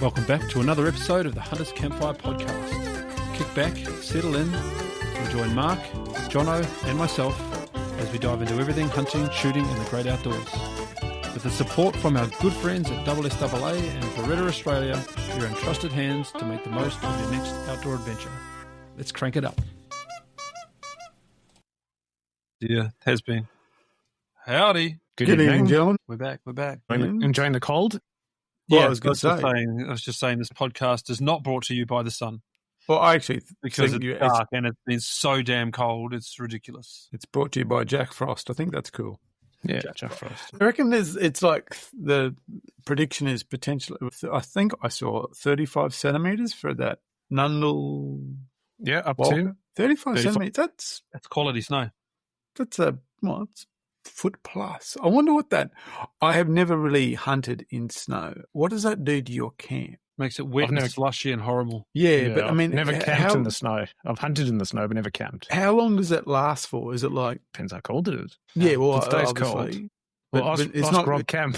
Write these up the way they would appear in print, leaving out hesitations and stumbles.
Welcome back to another episode of the Hunters Campfire Podcast. Kick back, settle in, and join Mark, Jono, and myself as we dive into everything hunting, shooting, and the great outdoors. With the support from our good friends at SSAA and Beretta Australia, you're in trusted hands to make the most of your next outdoor adventure. Let's crank it up. Yeah, has been. Howdy. Good evening, gentlemen. We're back. Enjoying the cold? Yeah, I was just saying this podcast is not brought to you by the sun. Well, I actually because think it's dark and it's been so damn cold, it's ridiculous. It's brought to you by Jack Frost. I think that's cool. Yeah, Jack Frost. I reckon it's like the prediction is potentially, I think I saw 35 centimetres for that Nundle. Yeah, up Walker. to 35 centimetres. That's quality snow. It's foot plus. I wonder what that. I have never really hunted in snow. What does that do to your camp? Makes it wet and slushy and horrible. Yeah, but I mean, never camped in the snow. I've hunted in the snow, but never camped. How long does that last for? Is it like depends how cold it is? Yeah, well, if it stays obviously. cold. Well, it's not Rob camp.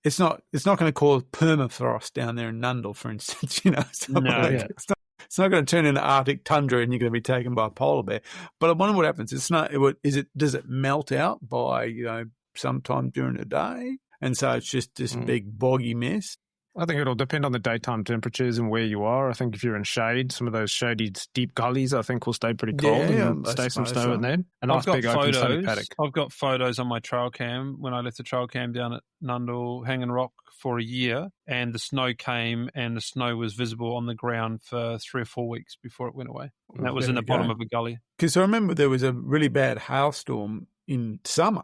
It's not going to cause permafrost down there in Nundle, for instance. You know, it's not going to turn into Arctic tundra, and you're going to be taken by a polar bear. But I wonder what happens. Does it melt out by sometime during the day, and so it's just this big boggy mess? I think it'll depend on the daytime temperatures and where you are. I think if you're in shade, some of those shady deep gullies, I think will stay pretty cold and stay some snow in there. A nice big open sunny paddock. I've got photos on my trail cam when I left the trail cam down at Nundle Hanging Rock for a year, and the snow came and the snow was visible on the ground for 3 or 4 weeks before it went away. And that was in the bottom of a gully. Because I remember there was a really bad hailstorm in summer,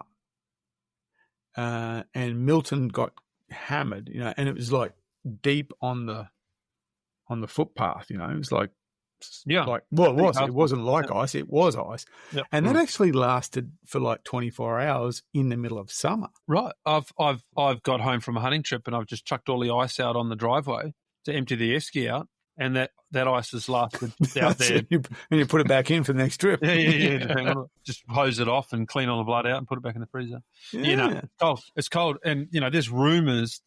and Milton got hammered, and it was like deep on the footpath, it was like it wasn't like ice, it was ice. Yep. And that actually lasted for like 24 hours in the middle of summer. Right. I've got home from a hunting trip and I've just chucked all the ice out on the driveway to empty the esky out, and that ice has lasted out there. And you put it back in for the next trip. Yeah. Just hose it off and clean all the blood out and put it back in the freezer. Yeah. It's cold. And, there's rumours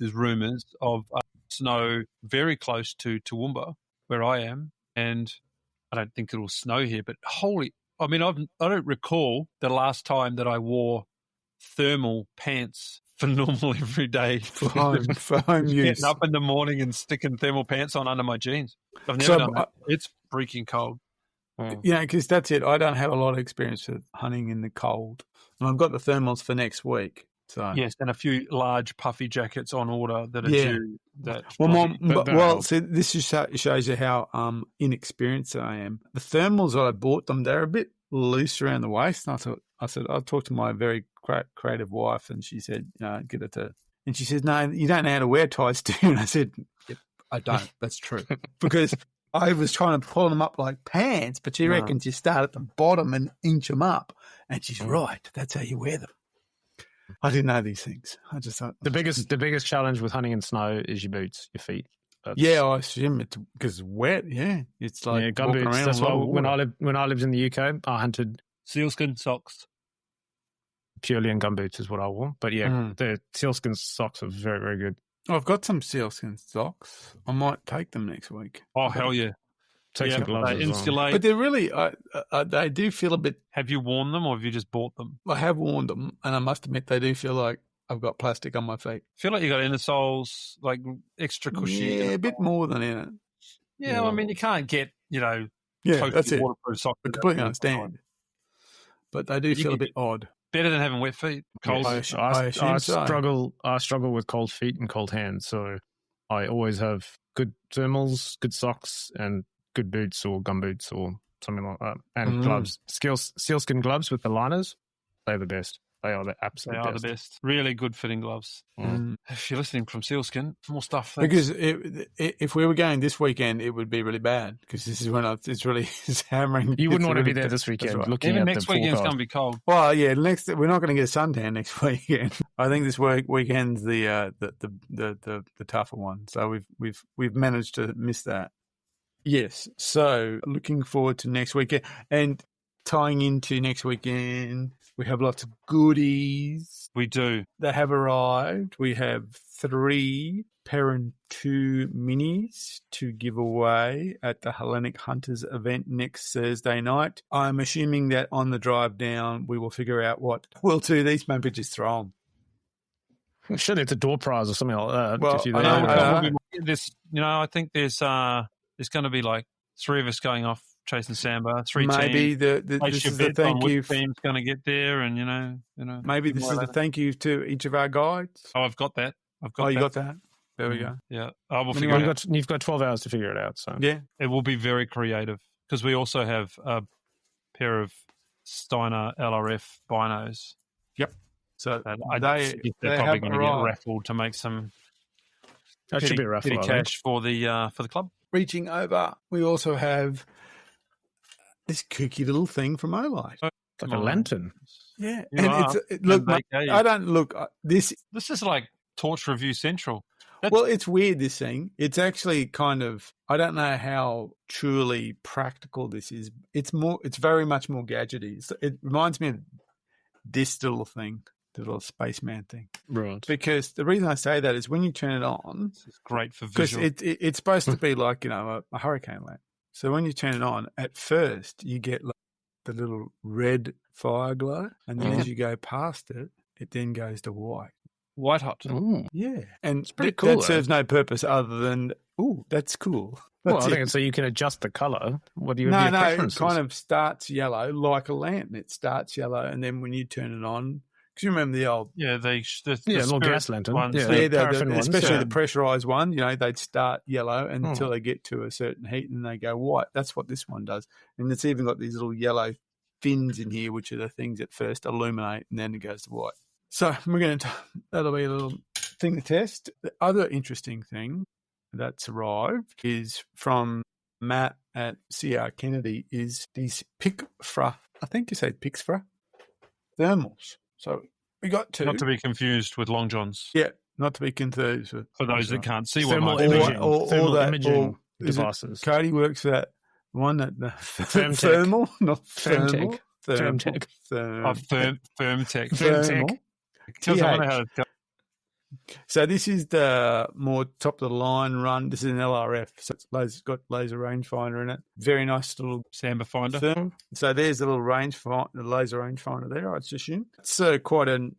of snow very close to Toowoomba, where I am, and I don't think it'll snow here, but I don't recall the last time that I wore thermal pants for normal everyday for home use. Getting up in the morning and sticking thermal pants on under my jeans. I've never done that. It's freaking cold. Because that's it. I don't have a lot of experience with hunting in the cold, and I've got the thermals for next week. So yes, and a few large puffy jackets on order that are due. See, this just shows you how inexperienced I am. The thermals that I bought them, they're a bit loose around the waist, and I said I'll talk to my very creative wife, and she said, get it to. And she said, no, you don't know how to wear ties, do you? And I said, yep, I don't. That's true, because I was trying to pull them up like pants, but she reckons you start at the bottom and inch them up, and she's right. That's how you wear them. I didn't know these things. I just thought the biggest challenge with hunting in snow is your boots, your feet. I assume it's because it's wet. Yeah, it's like gumboots. That's why when I lived in the UK, I hunted sealskin socks. Purely in gumboots is what I wore. But the sealskin socks are very, very good. I've got some sealskin socks. I might take them next week. Oh hell yeah! Take some gloves as insulate. But they're really, they do feel a bit. Have you worn them or have you just bought them? I have worn them, and I must admit they do feel like I've got plastic on my feet. I feel like you got inner soles, like extra cushy. Yeah, a bit more than in it. Yeah, I mean, you can't get, that's it. Waterproof socks. I completely understand. But they do feel a bit odd. Better than having wet feet. Cold. Yes. I struggle with cold feet and cold hands, so I always have good thermals, good socks, and good boots or gumboots or something like that. And gloves. Sealskin gloves with the liners, they're the best. They are the absolute best. They are the best. Really good fitting gloves. If you're listening from Sealskin, more stuff. Thanks. Because if we were going this weekend, it would be really bad because this is when it's really hammering. You wouldn't want to be there this weekend. Right. Looking Even at next weekend's going to be cold. Well, yeah, we're not going to get a suntan next weekend. I think this weekend's the tougher one. So we've managed to miss that. Yes. So looking forward to next weekend and tying into next weekend. We have lots of goodies. We do. That have arrived. We have 3 Perrin 2 minis to give away at the Hellenic Hunters event next Thursday night. I'm assuming that on the drive down, we will figure out what we'll do. These maybe just throw them. Surely it's a door prize or something like that. Well, I think there's going to be like 3 of us going off chasing Samba. 3 maybe teams. This is the thank you. Team's going to get there, and you know. Maybe this is the thank you to each of our guides. Oh, I've got that. You got that. There we go. Yeah, I will figure it out. You've got 12 hours to figure it out. So yeah, it will be very creative because we also have a pair of Steiner LRF binos. Yep. So they're probably going to get raffled to make some. That should be a raffle cash for the club. Reaching over, we also have this kooky little thing from Olite. Like a lantern. Yeah, I don't look. This is like Torch Review Central. It's weird, this thing. It's actually kind of, I don't know how truly practical this is. It's very much more gadgety. It reminds me of this little thing, the little spaceman thing. Right. Because the reason I say that is when you turn it on. It's great for visual. Because it's supposed to be like, a hurricane lamp. So when you turn it on, at first you get like the little red fire glow. And then as you go past it, it then goes to white. White hot. Ooh. Yeah. And it's pretty cool. That serves no purpose other than, that's cool. I think it's so you can adjust the colour. What do you No, it kind of starts yellow like a lamp. It starts yellow, and then when you turn it on, because you remember the old... Yeah, the little gas lantern. Ones, especially the pressurised one, they'd start yellow until they get to a certain heat and they go white. That's what this one does. And it's even got these little yellow fins in here, which are the things that first illuminate, and then it goes to white. So that'll be a little thing to test. The other interesting thing that's arrived is from Matt at CR Kennedy is these Pixfra, I think you say Pixfra, thermals. So we got 2. Not to be confused with Long Johns. Yeah, not to be confused with. For those that can't see thermal what imaging devices. Cody works for that one that thermal, not thermal. Thermtech. Thermtech. Tells everyone how to. So this is the more top of the line run. This is an LRF, so it's got laser rangefinder in it. Very nice little Samba finder. Therm. So there's the little the laser rangefinder there. I'd assume it's quite a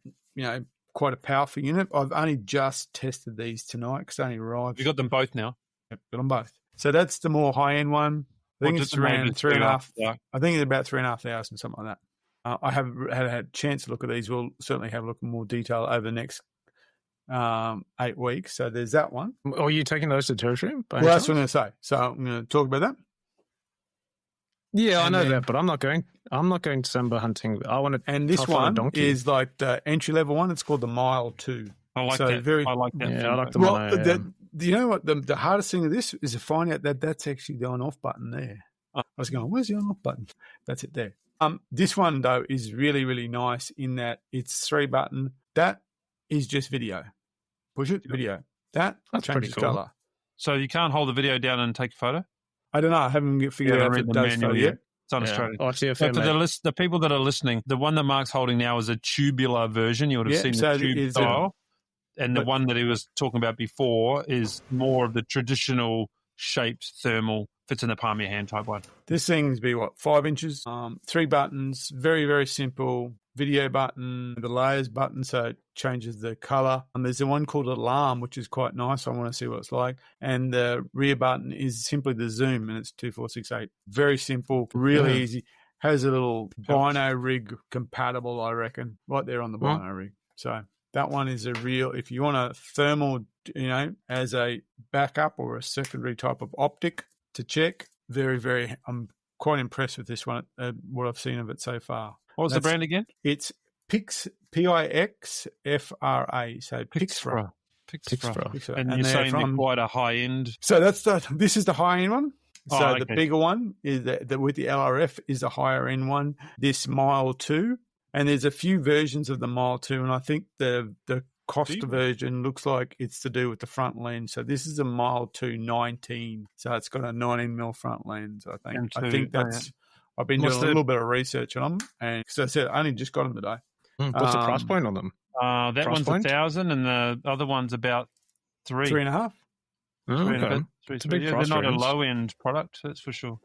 powerful unit. I've only just tested these tonight because they only arrived. You got them both now. Yep, got them both. So that's the more high end one. I think it's around 3.5. I think it's about 3,500, something like that. I haven't had a chance to look at these. We'll certainly have a look in more detail over the next 8 weeks. So there's that one. Are you taking those to territory? Well, that's what I'm going to say. So I'm going to talk about that. Yeah, I know that, but I'm not going to Samba hunting. I want to. And this one is like the entry level one. It's called the Mile 2. I like that. I like that. Yeah, I like the one. You know what? The hardest thing of this is to find out that that's actually the on-off button there. I was going, where's the on-off button? That's it there. This one, though, is really, really nice in that it's 3-button. That is just video. Push it, video. That's changes pretty cool. colour. So you can't hold the video down and take a photo? I don't know. I haven't figured out if it does photo yet. It's on Australia. For the people that are listening, the one that Mark's holding now is a tubular version. You would have seen the tube style. And the one that he was talking about before is more of the traditional shaped thermal, fits in the palm of your hand type one. This thing's be 5 inches, 3 buttons, very, very simple. Video button, the layers button, so it changes the color. And there's the one called Alarm, which is quite nice. I want to see what it's like. And the rear button is simply the zoom, and it's 2468. Very simple, really easy. Has a little bino rig compatible, I reckon, right there on the bino rig. So that one is a real, if you want a thermal, as a backup or a secondary type of optic to check, very, very, I'm quite impressed with this one, what I've seen of it so far. What was the brand again? It's Pixfra. So Pixfra. And you're saying they're quite a high end. So this is the high end one. So the bigger one is with the LRF is the higher end one. This Mile 2, and there's a few versions of the Mile 2, and I think the Costa version looks like it's to do with the front lens. So this is a Mile 2 19. So it's got a 19mm front lens. I think that's. I've been doing a little bit of research on them, and so I said I only just got them today. What's the price point on them? That one's 1,000, and the other one's about 3. 3.5. Okay. It's a big price. They're not a low-end product, that's for sure.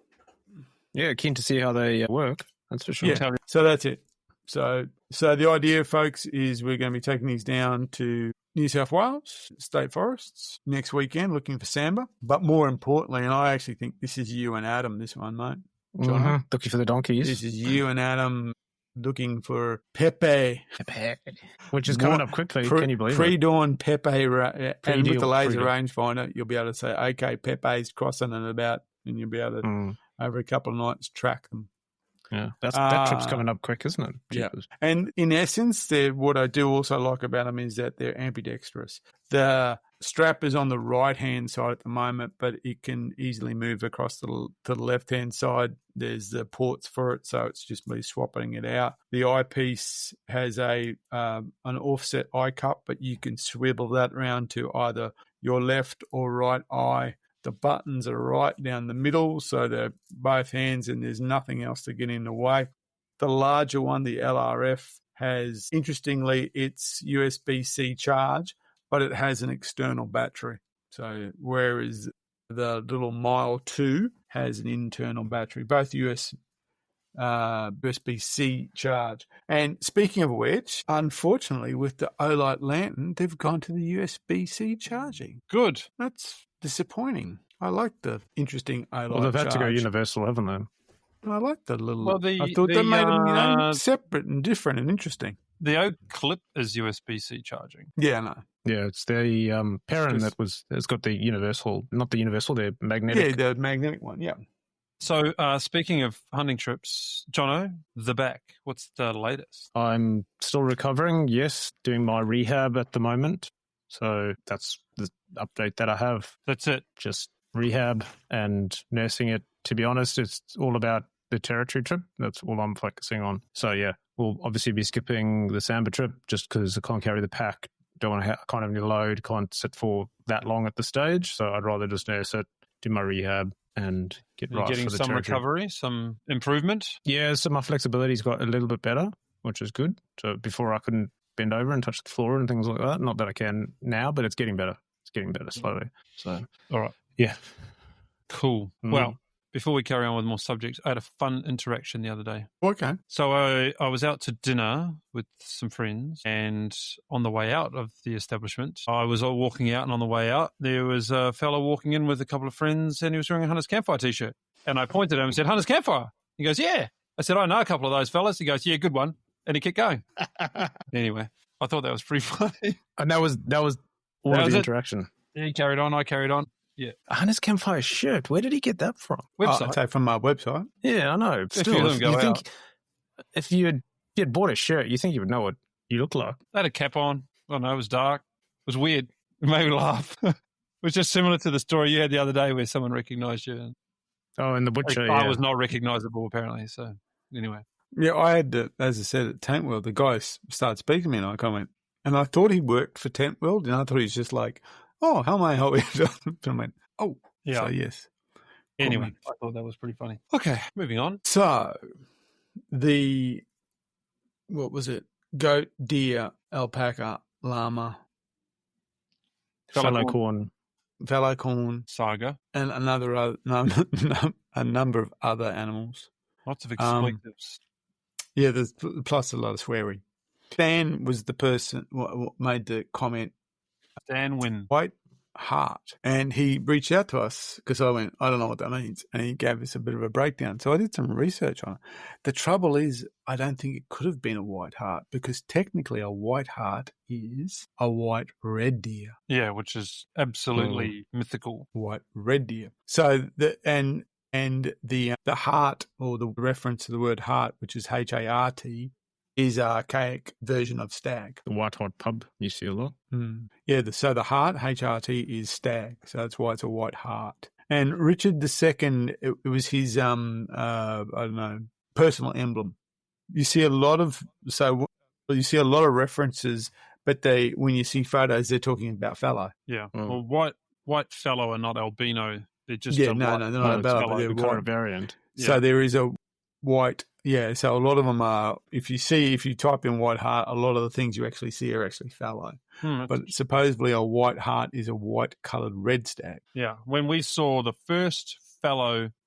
Yeah, keen to see how they work. That's for sure. Yeah. So that's it. So the idea, folks, is we're going to be taking these down to New South Wales state forests next weekend, looking for sambar. But more importantly, and I actually think this is you and Adam, this one, mate. Mm-hmm. Looking for the donkeys. This is you and Adam looking for Pepe. Which is coming up quickly. Can you believe it? Pre-dawn Pepe. And with the laser rangefinder, you'll be able to say, okay, Pepe's crossing and about, and you'll be able to, over a couple of nights, track them. Yeah, that trip's coming up quick, isn't it? Yeah. And in essence, what I do also like about them is that they're ambidextrous. The strap is on the right-hand side at the moment, but it can easily move across to the left-hand side. There's the ports for it, so it's just me swapping it out. The eyepiece has an offset eye cup, but you can swivel that around to either your left or right eye. The buttons are right down the middle, so they're both hands and there's nothing else to get in the way. The larger one, the LRF, has, interestingly, it's USB-C charge, but it has an external battery. So whereas the little Mile 2 has an internal battery, both USB-C charge. And speaking of which, unfortunately, with the Olight lantern, they've gone to the USB-C charging. Good. That's disappointing. I like the interesting Olight. Well, they've had to go universal, haven't they? I like the little. Well, I thought they made them separate and different and interesting. The oak clip is USB-C charging. Yeah, no. Yeah, it's the parent has got the universal, not the universal, the magnetic. Yeah, the magnetic one. Yeah. So, speaking of hunting trips, Jono, the back. What's the latest? I'm still recovering. Yes, doing my rehab at the moment. So that's the update that I have. That's it. Just rehab and nursing it. To be honest, it's all about the territory trip. That's all I'm focusing on. So yeah, we'll obviously be skipping the Samba trip just because I can't carry the pack. Don't want to can't have any load. Can't sit for that long at the stage. So I'd rather just nurse it, do my rehab, and get right for the territory. Getting some recovery, some improvement. Yeah, so my flexibility's got a little bit better, which is good. So before I couldn't bend over and touch the floor and things like that. Not that I can now, but it's getting better. It's getting better slowly. So, all right. Yeah. Cool. Well, before we carry on with more subjects, I had a fun interaction the other day. Okay. So I was out to dinner with some friends, and on the way out of the establishment, I was all walking out, and on the way out, there was a fellow walking in with a couple of friends, and he was wearing a Hunter's Campfire t-shirt. And I pointed at him and said, Hunter's Campfire. He goes, yeah. I said, I know a couple of those fellas. He goes, yeah, good one. And he kept going. Anyway, I thought that was pretty funny. And that was all of the interaction. Yeah, he carried on. I carried on. Yeah. A Hunter's Campfire shirt. Where did he get that from? Website. I'd say from our website. Yeah, I know. Still, if you had bought a shirt, you think you would know what you look like. I had a cap on. I don't know. It was dark. It was weird. It made me laugh. It was just similar to the story you had the other day where someone recognised you. Oh, in the butcher, I was not recognisable, apparently. So, anyway. Yeah, I had, as I said, at Tent World, the guy started speaking to me and I comment. And I thought he worked for Tent World, and I thought he was just like, oh, how may I help you? And I went, oh, yeah. So yes. Anyway, I thought that was pretty funny. Okay, moving on. So, what was it? Goat, deer, alpaca, llama. Fallow corn. Saga. And a number of other animals. Lots of expletives. Yeah, there's plus a lot of swearing. Dan was the person who made the comment. Dan Wynn. White heart. And he reached out to us because I went, I don't know what that means. And he gave us a bit of a breakdown. So I did some research on it. The trouble is, I don't think it could have been a white hart because technically a white hart is a white red deer. Yeah, which is absolutely mythical. White red deer. So the heart, or the reference to the word heart, which is H-A-R-T, is an archaic version of stag. The White Hot Pub, you see a lot. Yeah, so the heart, H-R-T, is stag. So that's why it's a white hart. And Richard II, it was his, personal emblem. You see a lot of references, but when you see photos, they're talking about fallow. Yeah. Well, white fallow are not albino. They're just they're not albino, but they're white variant. Yeah. So there is a white Yeah, so a lot of them are, if you type in white heart, a lot of the things you actually see are actually fallow. But supposedly a white heart is a white-coloured red stag. Yeah, when we saw the first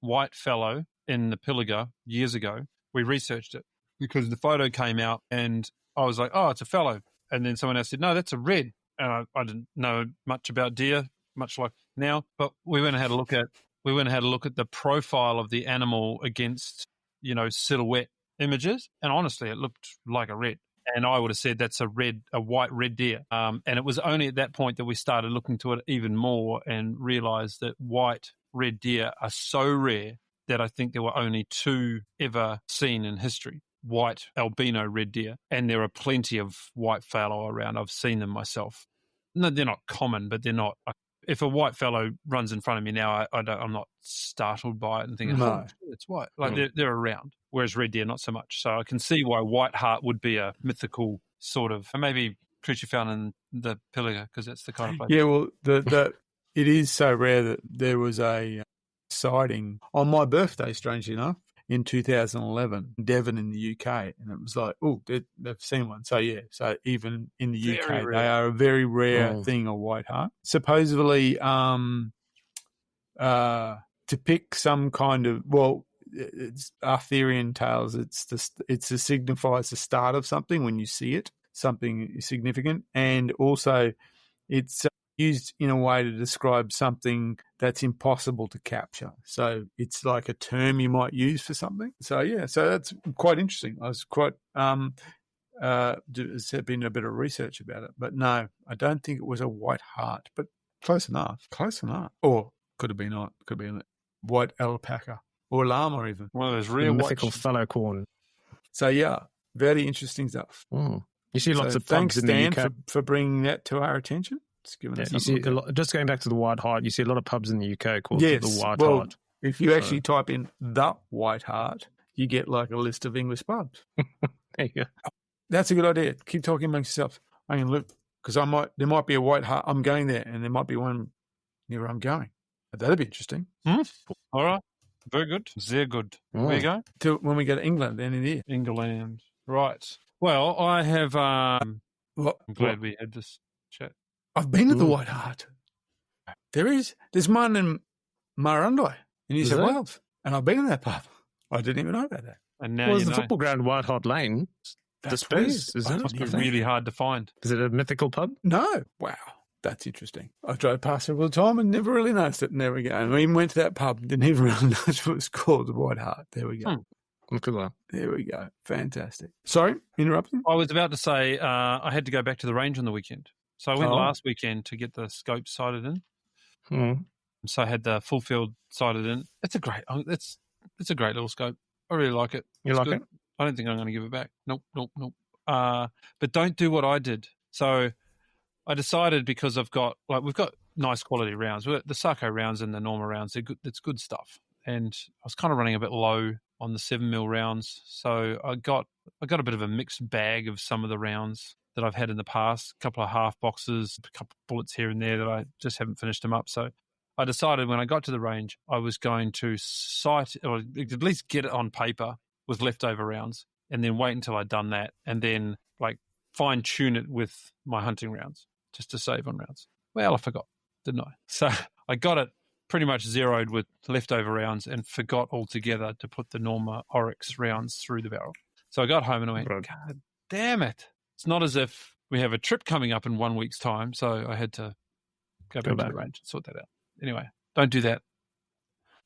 white fallow in the Pilliga years ago, we researched it because the photo came out and I was like, oh, it's a fallow. And then someone else said, no, that's a red. And I didn't know much about deer, much like now, but we went and had a look at the profile of the animal against, silhouette images. And honestly, it looked like a red. And I would have said that's a white red deer. And it was only at that point that we started looking to it even more and realized that white red deer are so rare that I think there were only 2 ever seen in history, white albino red deer. And there are plenty of white fallow around. I've seen them myself. No, they're not common, but they're not. If a white fallow runs in front of me now, I'm not startled by it and thinking, oh, it's white. They're around, whereas red deer, not so much. So I can see why white heart would be a mythical sort of, maybe creature found in the Pilliga, because that's the kind of place. Yeah, well, it is so rare that there was a sighting on my birthday, strangely enough, in 2011, Devon in the UK, and it was like, oh, they've seen one. So yeah, so even in the UK, they are a very rare thing, a white heart. Supposedly, to pick some kind of, it's Arthurian tales. It signifies the start of something when you see it, something significant, and also it's used in a way to describe something that's impossible to capture. So it's like a term you might use for something. So yeah, so that's quite interesting. I was quite been a bit of research about it, but no, I don't think it was a white heart, but close enough. Or could have been a white alpaca or llama even. One of those real mythical fallow corn. So yeah, very interesting stuff. You see lots of thanks, pubs in Dan, the UK for bringing that to our attention. You see just going back to the white heart, you see a lot of pubs in the UK called the White Heart. If you actually type in the White Heart, you get like a list of English pubs. There you go. That's a good idea. Keep talking amongst yourself. I can look because there might be a White Heart. I'm going there, and there might be one near where I'm going. That'd be interesting. All right, very good. Sehr good. Where you go? When we go to England, then in here. England, right? Well, I have. I'm glad we had this chat. I've been to the White Hart. There's one in Murrumbidgee in New South Wales, and I've been in that pub. I didn't even know about that. And now the football ground, White Hart Lane. That's must be really hard to find. Is it a mythical pub? No. Wow, that's interesting. I drove past it all the time and never really noticed it. And there we go. And we even went to that pub, didn't even really notice what it's called, the White Hart. There we go. Look at that. There we go. Fantastic. Sorry, interrupting? I was about to say I had to go back to the range on the weekend. So I went last weekend to get the scope sighted in. So I had the full field sighted in. It's a great little scope. I really like it. You like it? I don't think I'm going to give it back. Nope. But don't do what I did. So I decided, because we've got nice quality rounds. The Sarko rounds and the Norma rounds, they're good. It's good stuff. And I was kind of running a bit low on the 7mm rounds. So I got a bit of a mixed bag of some of the rounds that I've had in the past, a couple of half boxes, a couple of bullets here and there that I just haven't finished them up. So I decided when I got to the range, I was going to sight, or at least get it on paper with leftover rounds, and then wait until I'd done that, and then fine tune it with my hunting rounds just to save on rounds. Well, I forgot, didn't I? So I got it pretty much zeroed with leftover rounds and forgot altogether to put the Norma Oryx rounds through the barrel. So I got home and I went, God damn it. It's not as if we have a trip coming up in 1 week's time, so I had to go back to the range and sort that out. Anyway, don't do that.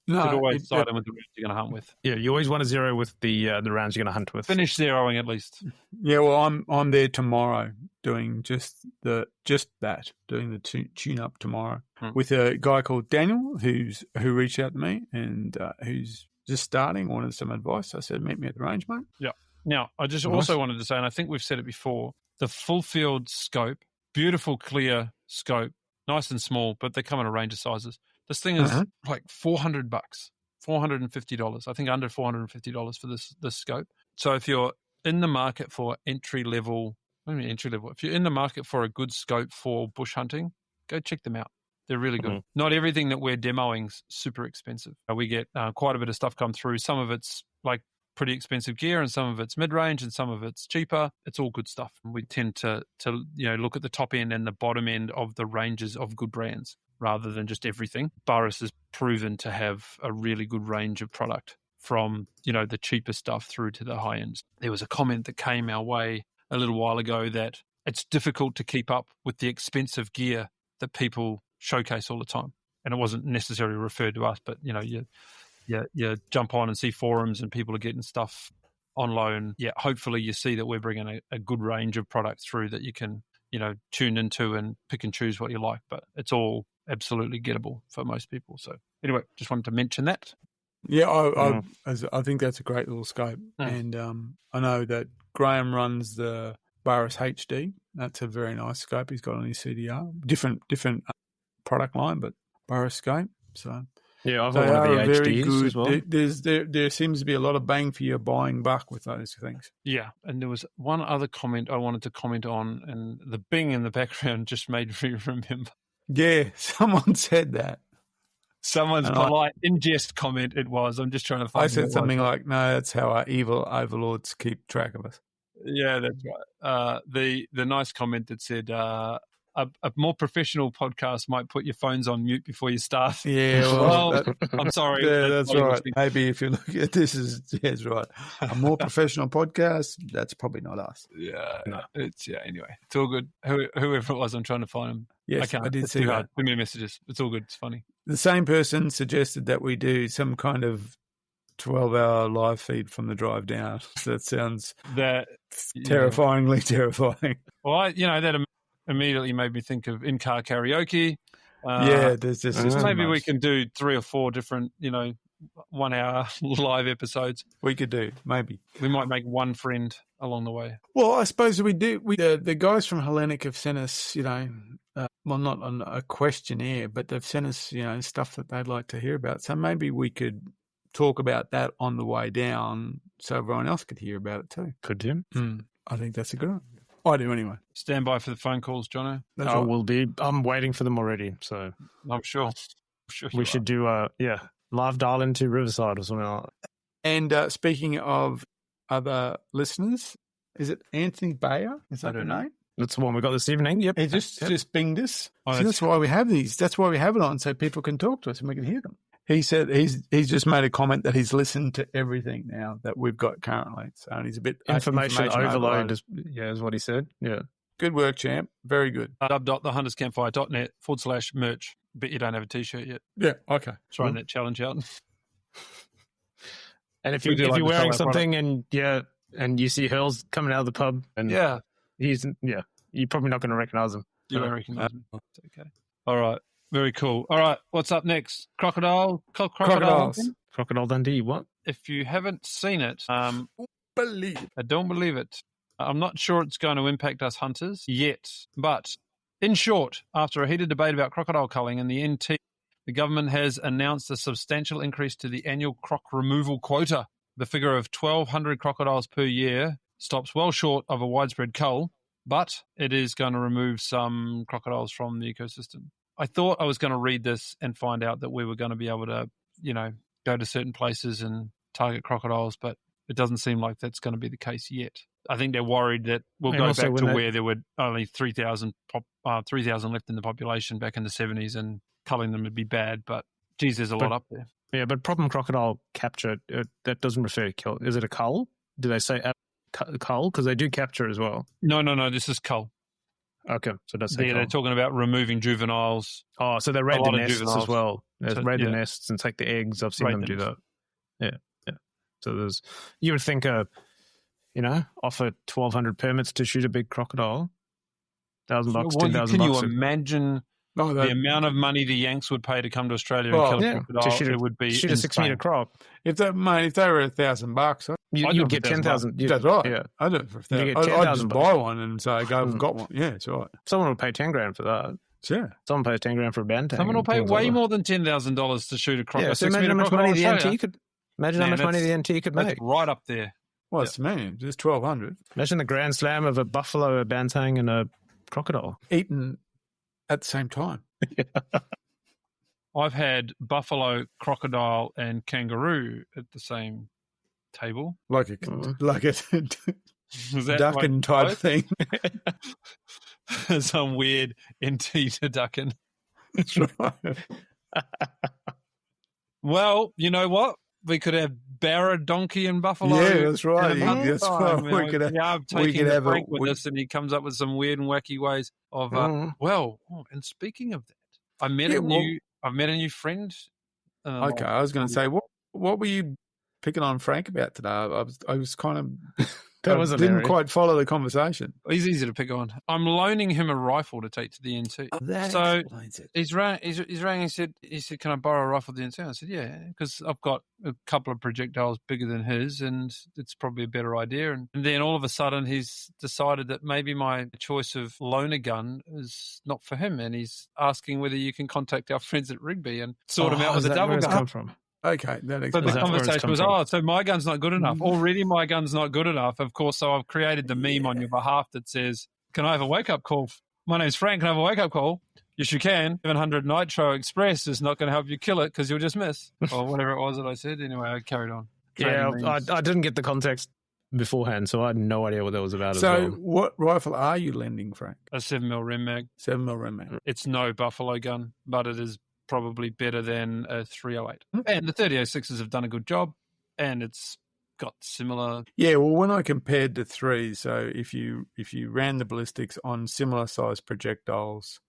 No, always side in with the rounds you're going to hunt with. Yeah, you always want to zero with the rounds you're going to hunt with. Finish zeroing at least. Yeah, well, I'm there tomorrow doing doing the tune up tomorrow with a guy called Daniel who reached out to me and who's just starting, wanted some advice. I said, meet me at the range, mate. Yeah. Now, I just also wanted to say, and I think we've said it before, the full field scope, beautiful clear scope, nice and small, but they come in a range of sizes. This thing is like $400, $450. I think under $450 for this scope. So if you're in the market for entry level, if you're in the market for a good scope for bush hunting, go check them out. They're really good. Not everything that we're demoing is super expensive. We get quite a bit of stuff come through. Some of it's pretty expensive gear and some of it's mid-range and some of it's cheaper. It's all good stuff. We tend to look at the top end and the bottom end of the ranges of good brands rather than just everything. Burris is proven to have a really good range of product from, the cheaper stuff through to the high ends. There was a comment that came our way a little while ago that it's difficult to keep up with the expensive gear that people showcase all the time. And it wasn't necessarily referred to us, but, you jump on and see forums and people are getting stuff on loan. Yeah, hopefully you see that we're bringing a good range of products through that you can, tune into and pick and choose what you like. But it's all absolutely gettable for most people. So anyway, just wanted to mention that. Yeah, I think that's a great little scope. And I know that Graham runs the Burris HD. That's a very nice scope he's got on his CDR. Different product line, but Burris scope. So yeah, I've got one of the HDs good, as well. There seems to be a lot of bang for your buying buck with those things. Yeah, and there was one other comment I wanted to comment on, and the bing in the background just made me remember. Yeah, someone said that. Someone's polite in-jest comment it was. I'm just trying to find. I said something like, "No, that's how our evil overlords keep track of us." Yeah, that's right. The nice comment that said, a more professional podcast might put your phones on mute before you start. Yeah, well, I'm sorry. Yeah, that's right. Maybe if you look at this, it's right. A more professional podcast, that's probably not us. Yeah, no. Anyway, it's all good. Whoever it was, I'm trying to find them. Yes, I did see that. Too many messages. It's all good. It's funny. The same person suggested that we do some kind of 12-hour live feed from the drive down. So that sounds terrifyingly terrifying. Well, that immediately made me think of in-car karaoke. There's just maybe we can do 3 or 4 different, 1-hour live episodes. We could do, maybe. We might make one friend along the way. Well, I suppose we do. The guys from Hellenic have sent us, not on a questionnaire, but they've sent us, stuff that they'd like to hear about. So maybe we could talk about that on the way down so everyone else could hear about it too. Could you? I think that's a good one. I do anyway. Stand by for the phone calls, Jono. I will be. I'm waiting for them already. So I'm sure we should do live dial into Riverside or something like that. And speaking of other listeners, is it Anthony Bayer? Is that the name? That's the one we got this evening. Yep. He just binged us. So that's why we have these. That's why we have it on, so people can talk to us and we can hear them. He said he's just made a comment that he's listened to everything now that we've got currently. So he's a bit information overload is what he said. Yeah. Good work, champ. Very good. dub.thehunterscampfire.net/merch. Bet you don't have a t-shirt yet. Yeah, okay. Trying that challenge out. And if you're wearing something and you see Hurls coming out of the pub and you're probably not going to recognise him. You won't recognise him. It's okay. All right. Very cool. All right, what's up next? Crocodile? Crocodiles. Crocodile Dundee, what? If you haven't seen it, I don't believe it. I'm not sure it's going to impact us hunters yet. But in short, after a heated debate about crocodile culling and the NT, the government has announced a substantial increase to the annual croc removal quota. The figure of 1,200 crocodiles per year stops well short of a widespread cull, but it is going to remove some crocodiles from the ecosystem. I thought I was going to read this and find out that we were going to be able to, go to certain places and target crocodiles, but it doesn't seem like that's going to be the case yet. I think they're worried that we'll go back to where there were only 3,000 left in the population back in the 70s, and culling them would be bad, but geez, there's a lot up there. Yeah, but problem crocodile capture, that doesn't refer to kill. Is it a cull? Do they say cull? Because they do capture as well. No, this is cull. Okay, so that's they're talking about removing juveniles. Oh, so they raid the nests as well. They raid the nests and take the eggs. I've seen them do that. Yeah. So you would think offer 1,200 permits to shoot a big crocodile, $1,000, $10,000. Can you imagine the amount of money the Yanks would pay to come to Australia and kill a crocodile? It would be shoot a 6-meter croc. If they were $1,000, you'd get 10,000. That's right. Yeah. I do it for $1,000. I'd just buy one and say, I've got one. Yeah, it's right. Someone will pay $10,000 for that. Yeah. Someone pays $10,000 for a bantang. Someone will pay way more than $10,000 to shoot a crocodile. Yeah, so imagine how much money the NT could. Imagine how much money the NT could make. Right up there. Well, it's me. Just 1,200. Imagine the grand slam of a buffalo, a bantang, and a crocodile eaten at the same time. I've had buffalo, crocodile, and kangaroo at the same table. Like a Was that ducking type thing. Some weird NT to ducking. That's right. Well, you know what? We could have Barra, Donkey, and Buffalo. Yeah, that's right. That's right. We could have Frank with us, and he comes up with some weird and wacky ways of. And speaking of that, I met a new friend. Okay, I was going to say, what were you picking on Frank about today? I was kind of didn't quite follow the conversation. He's easy to pick on. I'm loaning him a rifle to take to the NT. That explains it. He's rang. He said, "Can I borrow a rifle to the NT?" I said, "Yeah," because I've got a couple of projectiles bigger than his, and it's probably a better idea. And then all of a sudden, he's decided that maybe my choice of loaner gun is not for him, and he's asking whether you can contact our friends at Rugby and sort him out with a double gun. Come from? Okay, that explains. But the conversation was, so my gun's not good enough. Already my gun's not good enough. Of course, so I've created the meme on your behalf that says, "Can I have a wake-up call? My name's Frank. Can I have a wake-up call?" Yes, you can. 700 Nitro Express is not going to help you kill it because you'll just miss. Or whatever it was that I said. Anyway, I carried on. I didn't get the context beforehand, so I had no idea what that was about. So what rifle are you lending, Frank? A 7mm Rem Mag. 7mm Rem Mag. It's no Buffalo gun, but it is probably better than a 308. And the 3006s have done a good job, and it's got similar... Yeah, well, when I compared the three, so if you ran the ballistics on similar size projectiles,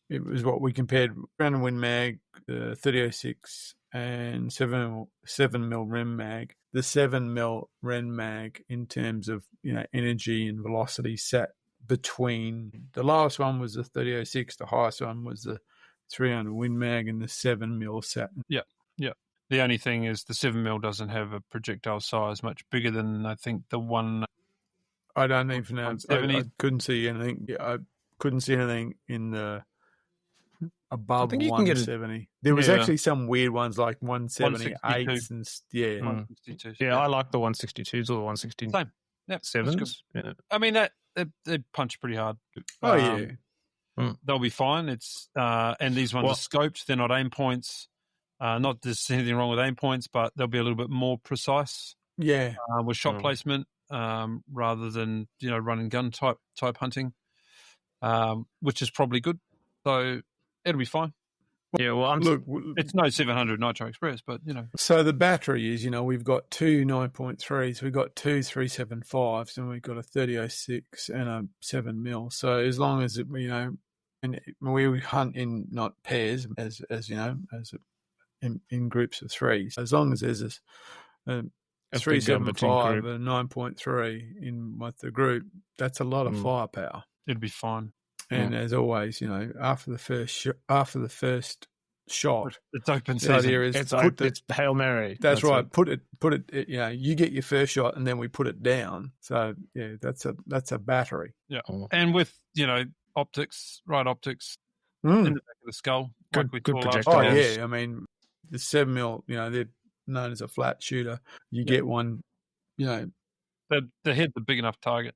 it was what we compared, Round and Win Mag, the 3006 and 7mm Rem Mag. The 7mm Rem Mag, in terms of energy and velocity, sat between... The lowest one was the 3006, the highest one was the 300 Win Mag, and the 7mm sat. Yeah. The only thing is the 7mm doesn't have a projectile size much bigger than, I think, the one. I don't even know. I couldn't see anything. I couldn't see anything in the above 170. There was actually some weird ones like 178s and 162s. Yeah, I like the 162s or the 160. Same. Yep. 7s. Yeah. I mean, they punch pretty hard. They'll be fine. It's and these ones are scoped. They're not aim points. Not there's anything wrong with aim points, but they'll be a little bit more precise. Yeah, with shot placement rather than run and gun type hunting, which is probably good. So it'll be fine. Yeah, well, it's no 700 Nitro Express, but So the battery is, we've got two 9.3s, we've got two 375s, and we've got a 3006 and a 7mm. So as long as it, and we hunt in not pairs, as in groups of threes. As long as there's a 375, a 9.3 in with the group, that's a lot of firepower. It'd be fine. And as always, after the first shot, it's open season. The idea is it's Hail Mary. That's right. Put it. You get your first shot, and then we put it down. So yeah, that's a battery. Yeah, and with optics, right optics in the back of the skull, good projectile. Oh yeah, I mean the 7mm, they're known as a flat shooter. You get one, the head's a big enough target.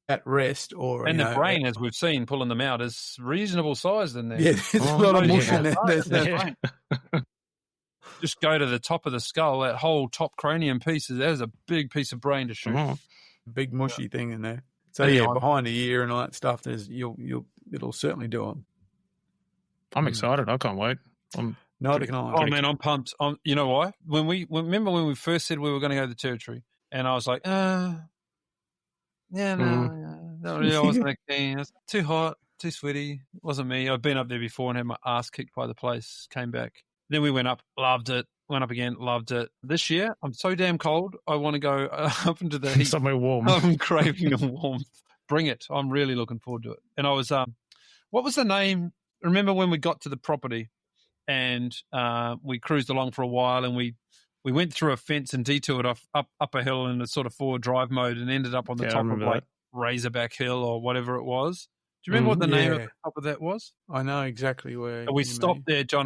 At rest, and the brain, as we've seen, pulling them out is reasonable size in there. Yeah, there's a lot of mush in there. Just go to the top of the skull. That whole top cranium piece there's a big piece of brain to shoot. Big mushy thing in there. So behind the ear and all that stuff, it'll certainly do it. I'm excited. I can't wait. I'm pumped. You know why? Remember when we first said we were going to go to the territory, and I was like, I wasn't that keen. It was too hot, too sweaty. It wasn't me. I've been up there before and had my ass kicked by the place. Came back. Then we went up, loved it. Went up again, loved it. This year, I'm so damn cold. I want to go up into the heat. Somewhere warm. I'm craving a warmth. Bring it. I'm really looking forward to it. And I was, what was the name? Remember when we got to the property and we cruised along for a while and we went through a fence and detoured up a hill in a sort of forward drive mode and ended up on the top of like Razorback Hill or whatever it was. Do you remember what the name of the top of that was? I know exactly where. We stopped there, John.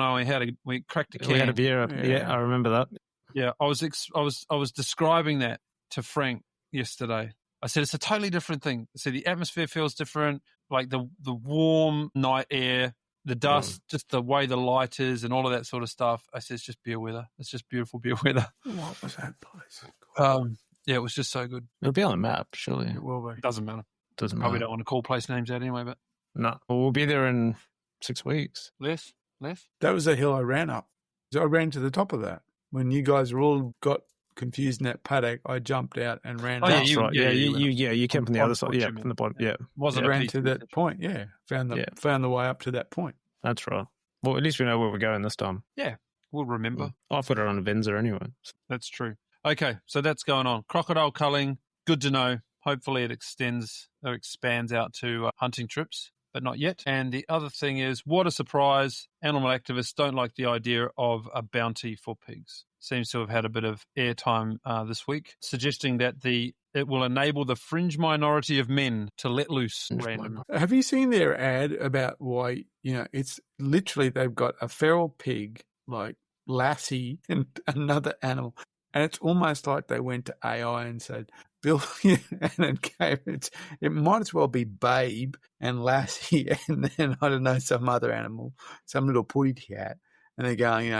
We cracked a can. We had a beer. Yeah, I remember that. Yeah, I was describing that to Frank yesterday. I said it's a totally different thing. I said the atmosphere feels different, like the warm night air. the dust, just the way the light is and all of that sort of stuff. I said, it's just beer weather. It's just beautiful beer weather. What was that place? Yeah, it was just so good. It'll be on the map, surely. It will be. Doesn't matter. Doesn't Probably matter. don't want to call place names out anyway, but No. Well, we'll be there in 6 weeks. less. That was the hill I ran up. So I ran to the top of that. When you guys all got confused in that paddock, I jumped out and ran up. That's right. You came from the other side. Yeah, from from the bottom. Yeah. Wasn't I ran to that point, Found the way up to that point. That's right. Well, at least we know where we're going this time. Yeah, we'll remember. I've got it on Venza anyway. That's true. Okay, so that's going on. Crocodile culling, good to know. Hopefully it expands out to hunting trips, but not yet. And the other thing is, what a surprise. Animal activists don't like the idea of a bounty for pigs. Seems to have had a bit of airtime this week, suggesting that it will enable the fringe minority of men to let loose randomly. Have you seen their ad about why, it's literally they've got a feral pig, like Lassie, and another animal. And it's almost like they went to AI and said, Bill, and it might as well be Babe and Lassie and then, I don't know, some other animal, some little putty cat. And they're going,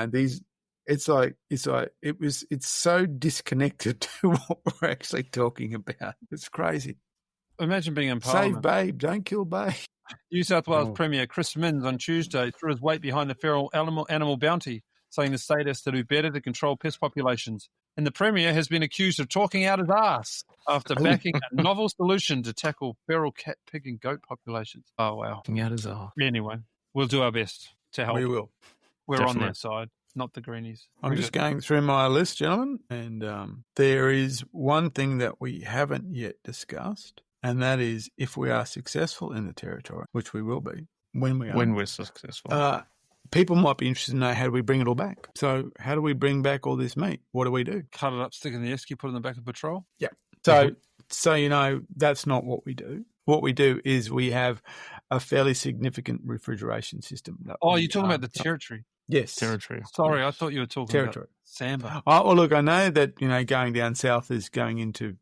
it's so disconnected to what we're actually talking about. It's crazy. Imagine being in Parliament. Save Babe, don't kill Babe. New South Wales Premier Chris Minns on Tuesday threw his weight behind the feral animal bounty, saying the state has to do better to control pest populations. And the Premier has been accused of talking out his ass after backing a novel solution to tackle feral cat, pig and goat populations. Oh, wow. Talking out his ass. Anyway, we'll do our best to help. We will. We're Definitely on their side, not the greenies. I'm just going through my list, gentlemen, and there is one thing that we haven't yet discussed, and that is if we are successful in the territory, which we will be, when we're successful. People might be interested to know, how do we bring it all back? So how do we bring back all this meat? What do we do? Cut it up, stick it in the esky, put it in the back of the patrol? Yeah. So that's not what we do. What we do is we have a fairly significant refrigeration system. You're talking about the territory? Yes. Territory. Sorry, I thought you were talking territory. About Samba. Oh, well, look, I know that, going down south is going into,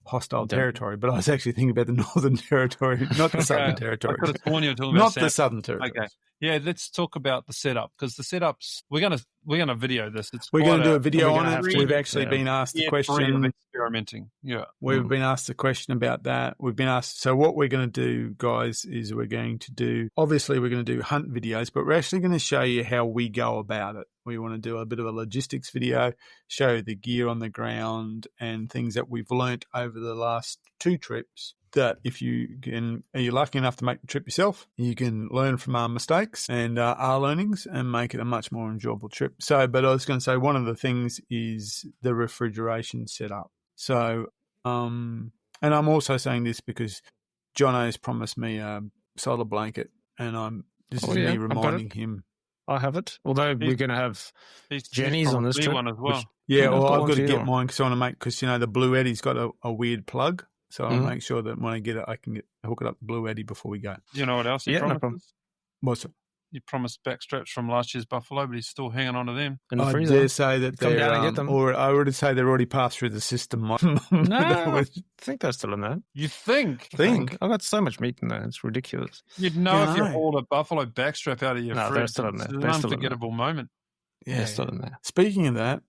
hostile territory, but I was actually thinking about the Northern Territory, not the Southern Territory. I could have sworn you were talking about not the Southern Territory. Okay. Yeah, let's talk about the setup, because the setup's we're gonna video this. We're going to do a video on it. We've actually been asked the question. Experimenting. Yeah. We've been asked the question about that. We've been asked. So what we're going to do, guys, is we're going to do hunt videos, but we're actually going to show you how we go about it. We want to do a bit of a logistics video, show the gear on the ground and things that we've learnt over the last 2 trips, that if are you lucky enough to make the trip yourself, you can learn from our mistakes and our learnings and make it a much more enjoyable trip. But I was going to say, one of the things is the refrigeration setup. So, and I'm also saying this because Jono's promised me a solar blanket, and this is me reminding him. I have it. Although we're going to have Jenny's on this trip. One as well. I've got to get mine because I want to because the Blue Eddie's got a weird plug. So I'll make sure that when I get it, I can hook it up to Blue Eddie before we go. You know what else he promised? No problem. What's it? You promised backstraps from last year's buffalo, but he's still hanging on to them. In the I freezer. dare say that Come down and get them. Or I would say they're already passed through the system. No, I think they're still in there. You think? I've got so much meat in there. It's ridiculous. You'd know if you hauled a buffalo backstrap out of your fridge. They're still in there. It's an unforgettable moment. Yeah, they're still in there. Speaking of that,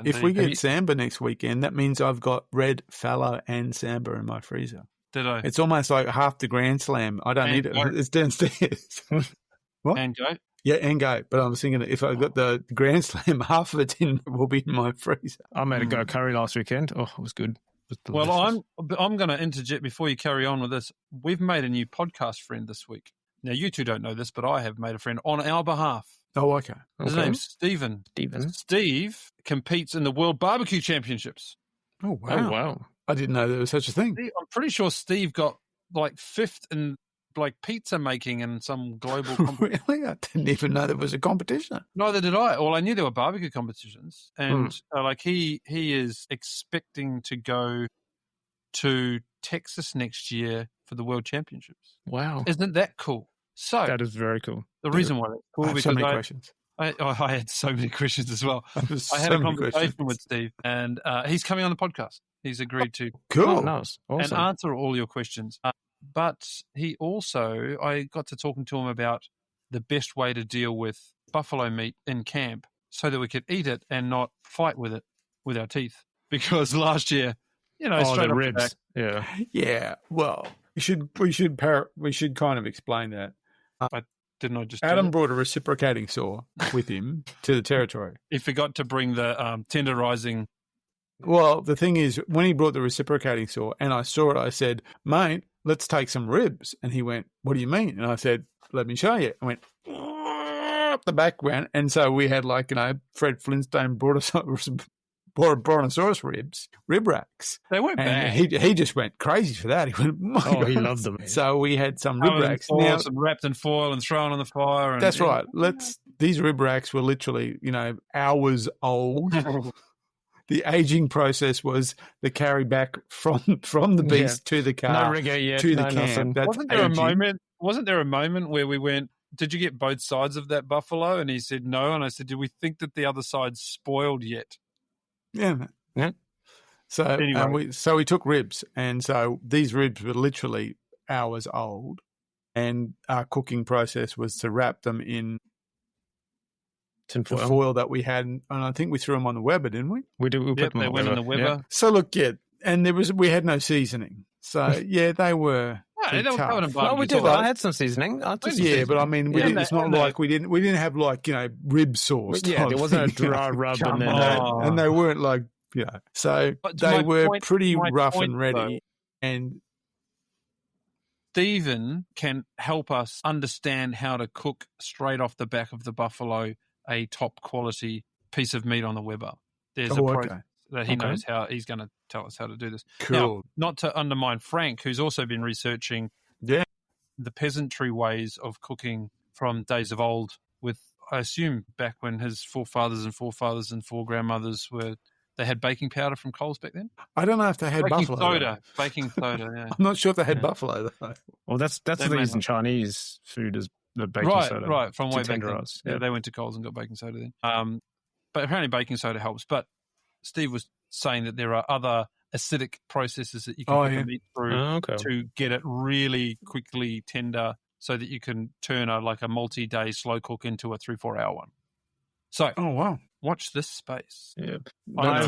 if we get Samba next weekend, that means I've got red, fallow, and Samba in my freezer. Did I? It's almost like half the Grand Slam. I don't need it. It's downstairs. What? And goat? Yeah, and goat. But I was thinking if I got the Grand Slam, half of it will be in my freezer. I made a goat curry last weekend. Oh, it was good. Well, I'm going to interject before you carry on with this. We've made a new podcast friend this week. Now, you two don't know this, but I have made a friend on our behalf. Oh, okay. His name's Stephen. Steve competes in the World Barbecue Championships. Oh, wow. I didn't know there was such a thing. I'm pretty sure Steve got 5th in pizza making in some global competition. Really? I didn't even know there was a competition. Neither did I. Well, I knew there were barbecue competitions. And he is expecting to go to Texas next year for the World Championships. Wow. Isn't that cool? So that is very cool. The reason why that's cool I have because so many questions. I had so many questions as well. I had a conversation with Steve, and he's coming on the podcast. He's agreed to cool, nice, awesome. and answer all your questions. But I got to talking to him about the best way to deal with buffalo meat in camp so that we could eat it and not fight with it with our teeth. Because last year, straight the off ribs. the back. Yeah. Well, we should kind of explain that. Didn't I just Adam brought a reciprocating saw with him to the territory. He forgot to bring the tenderizing. Well, the thing is, when he brought the reciprocating saw and I saw it, I said, mate, let's take some ribs. And he went, what do you mean? And I said, let me show you. I went, up the back went. And so we had Fred Flintstone brontosaurus rib racks. They weren't bad. He just went crazy for that. He went, God. He loved them. So we had some rib racks. Now, wrapped in foil and thrown on the fire. That's right. These rib racks were literally, hours old. The aging process was the carry back from the beast to the car, no rigor yet, to the camp. Wasn't there a moment where we went, did you get both sides of that buffalo? And he said no. And I said, do we think that the other side's spoiled yet? Yeah. So anyway. We took ribs, and so these ribs were literally hours old, and our cooking process was to wrap them in the foil that we had, and I think we threw them on the Weber, didn't we? We did. We put them they went in the Weber. Yeah. So look, and we had no seasoning, so they were. They were covered in well, we did. I had some seasoning. But I mean, it's not like we didn't have rib sauce. Yeah, there wasn't a dry rub, and they weren't so they were pretty rough and ready. Though, and Stephen can help us understand how to cook straight off the back of the buffalo a top quality piece of meat on the Weber. There's a process that he knows how he's going to tell us how to do this. Cool. Now, not to undermine Frank, who's also been researching the peasantry ways of cooking from days of old with, I assume, back when his forefathers and foregrandmothers they had baking powder from Coles back then? I don't know if they had Baking soda, yeah. I'm not sure if they had buffalo, though. Well, that's the reason Chinese food is the baking soda. Right, from way back then. Yeah, they went to Coles and got baking soda then. But apparently baking soda helps. But Steve was saying that there are other acidic processes that you can cook the meat through to get it really quickly tender so that you can turn a multi-day slow cook into a 3-4 hour one. So, watch this space. Yeah, I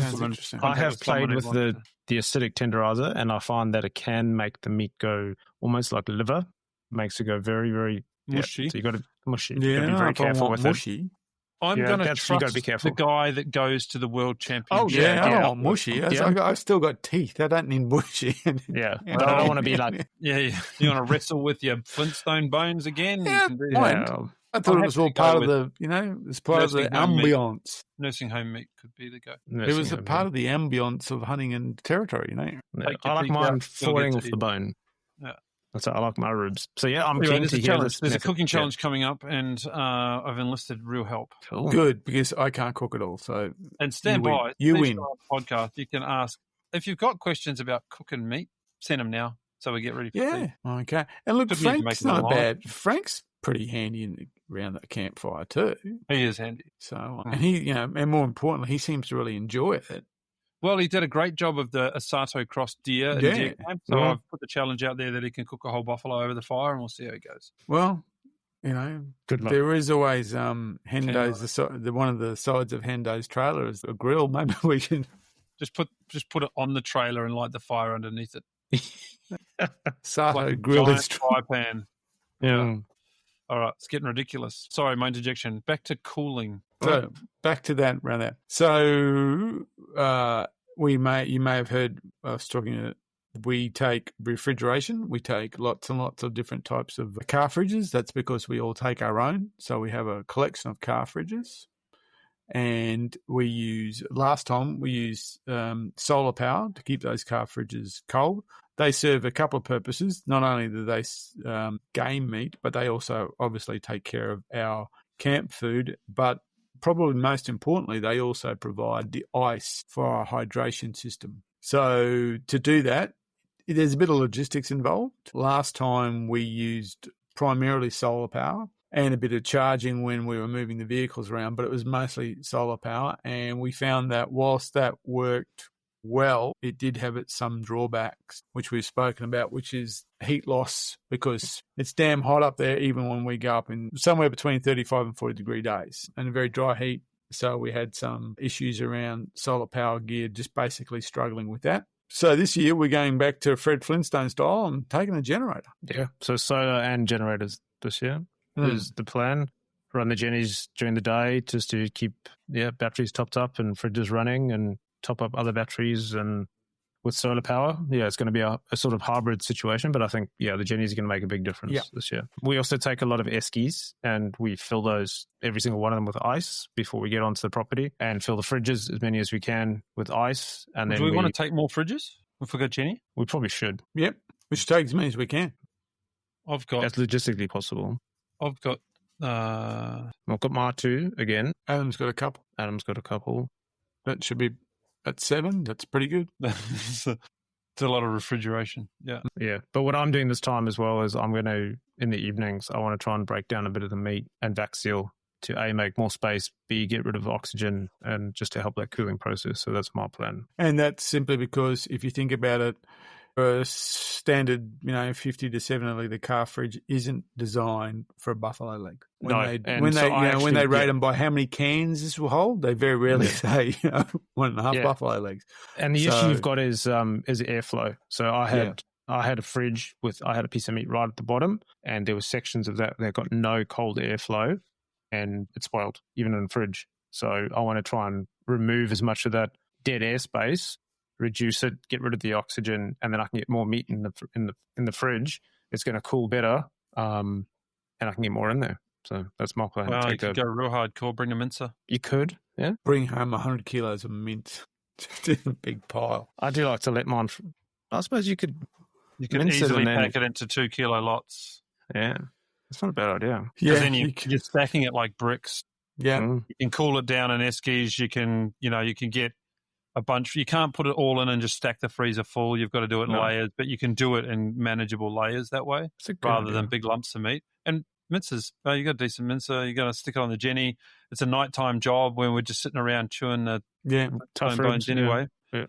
have played with the acidic tenderizer, and I find that it can make the meat go almost like liver. Makes it go very, very mushy. Yeah, so you got to mushy. Yeah, you got to be very careful with mushy. it. I'm going to trust the guy that goes to the World Championship. Oh, yeah, I don't want mushy. I've still got teeth. I don't need mushy. Yeah, but I don't want to be like... Yeah. You want to wrestle with your Flintstone bones again? Yeah, I thought it was all part of the, it's part of the ambience. Nursing home meat could be the go. It was a part of the ambience of hunting in territory, Yeah. I like mine falling off the bone. Yeah. That's I like my ribs. So I'm keen to hear this. There's a cooking challenge coming up, and I've enlisted real help. Cool. Good, because I can't cook at all. So stand by. You win. Podcast. You can ask if you've got questions about cooking meat. Send them now, so we get ready for Steve. Okay. And look, Frank's not bad. Frank's pretty handy around that campfire too. He is handy. So and he, and more importantly, he seems to really enjoy it. Well, he did a great job of the Asato cross deer in deer camp. So I've put the challenge out there that he can cook a whole buffalo over the fire, and we'll see how it goes. Well, good luck. There is always Hendo's one of the sides of Hendo's trailer is a grill. Maybe we can just put it on the trailer and light the fire underneath it. Sato grill is fry pan. Yeah. All right, it's getting ridiculous. Sorry, my interjection. Back to cooling. So back to that around that. So you may have heard us talking. We take refrigeration. We take lots and lots of different types of car fridges. That's because we all take our own. So we have a collection of car fridges, and last time we used solar power to keep those car fridges cold. They serve a couple of purposes. Not only do they game meat, but they also obviously take care of our camp food. But probably most importantly, they also provide the ice for our hydration system. So to do that, there's a bit of logistics involved. Last time we used primarily solar power and a bit of charging when we were moving the vehicles around, but it was mostly solar power. And we found that whilst that worked well, it did have some drawbacks, which we've spoken about, which is heat loss, because it's damn hot up there even when we go up in somewhere between 35 and 40 degree days and a very dry heat. So we had some issues around solar power gear, just basically struggling with that. So this year we're going back to Fred Flintstone style and taking a generator. Yeah, so solar and generators this year is the plan. Run the Jennies during the day just to keep batteries topped up and fridges running, and top up other batteries and with solar power. Yeah, it's going to be a sort of hybrid situation, but I think, the Jennies are going to make a big difference this year. We also take a lot of eskies and we fill those, every single one of them, with ice before we get onto the property, and fill the fridges, as many as we can, with ice. And then do we want to take more fridges if we got Jenny? We probably should. Yep, we should take as many as we can. That's logistically possible. I've got my 2 again. Adam's got a couple. That should be at 7. That's pretty good. It's a lot of refrigeration. Yeah. Yeah. But what I'm doing this time as well is I'm going to, in the evenings, I want to try and break down a bit of the meat and vac seal to A, make more space, B, get rid of oxygen, and just to help that cooling process. So that's my plan. And that's simply because if you think about it, a standard, 50 to 70 litre car fridge isn't designed for a buffalo leg. When they rate them by how many cans this will hold, they very rarely say 1.5 buffalo legs. And the issue you've got is airflow. So I had a fridge I had a piece of meat right at the bottom, and there were sections of that got no cold airflow, and it spoiled even in the fridge. So I want to try and remove as much of that dead airspace, reduce it, get rid of the oxygen, and then I can get more meat in the fridge. It's going to cool better, and I can get more in there. So that's my plan. Well, you could go real hardcore, bring a mincer. You could, yeah. Bring home 100 kilos of mint in a big pile. I do like to let mine. I suppose you could easily pack it into 2 kilo lots. Yeah, it's not a bad idea. Because then you're stacking it like bricks. Yeah, you can cool it down in eskies. You can get a bunch. You can't put it all in and just stack the freezer full. You've got to do it in layers, but you can do it in manageable layers that way, rather than big lumps of meat. And mincers, you got a decent mincer. You got to stick it on the Jenny. It's a nighttime job when we're just sitting around chewing the tough bones anyway. Yeah.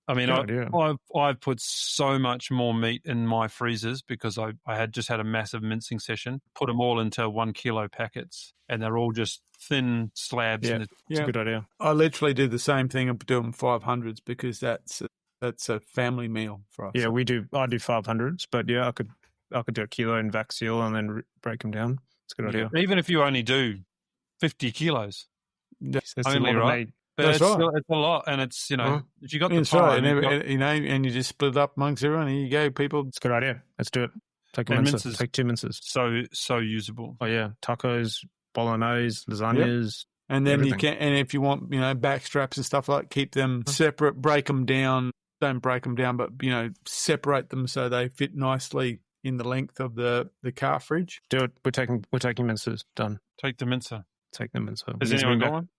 I mean, I've put so much more meat in my freezers because I had just had a massive mincing session. Put them all into 1 kilo packets, and they're all just thin slabs. Yeah, it's a good idea. I literally do the same thing and do them 500s because that's a family meal for us. Yeah, I do 500s, but I could do a kilo in vac seal and then break them down. It's a good idea. Even if you only do 50 kilos, that's only right. But that's right. It's a lot, and it's if you got the time, and you just split it up amongst everyone. Here you go, people. It's a good idea. Let's do it. Take a mincer. Take 2 mincers. So usable. Oh yeah, tacos, bolognese, lasagnas. And then everything. you can, and if you want, back straps and stuff like, keep them separate, break them down. Don't break them down, but separate them so they fit nicely in the length of the car fridge. Do it. We're taking mincers. Done. Take the mincer. Take the mincer. Has anyone got one?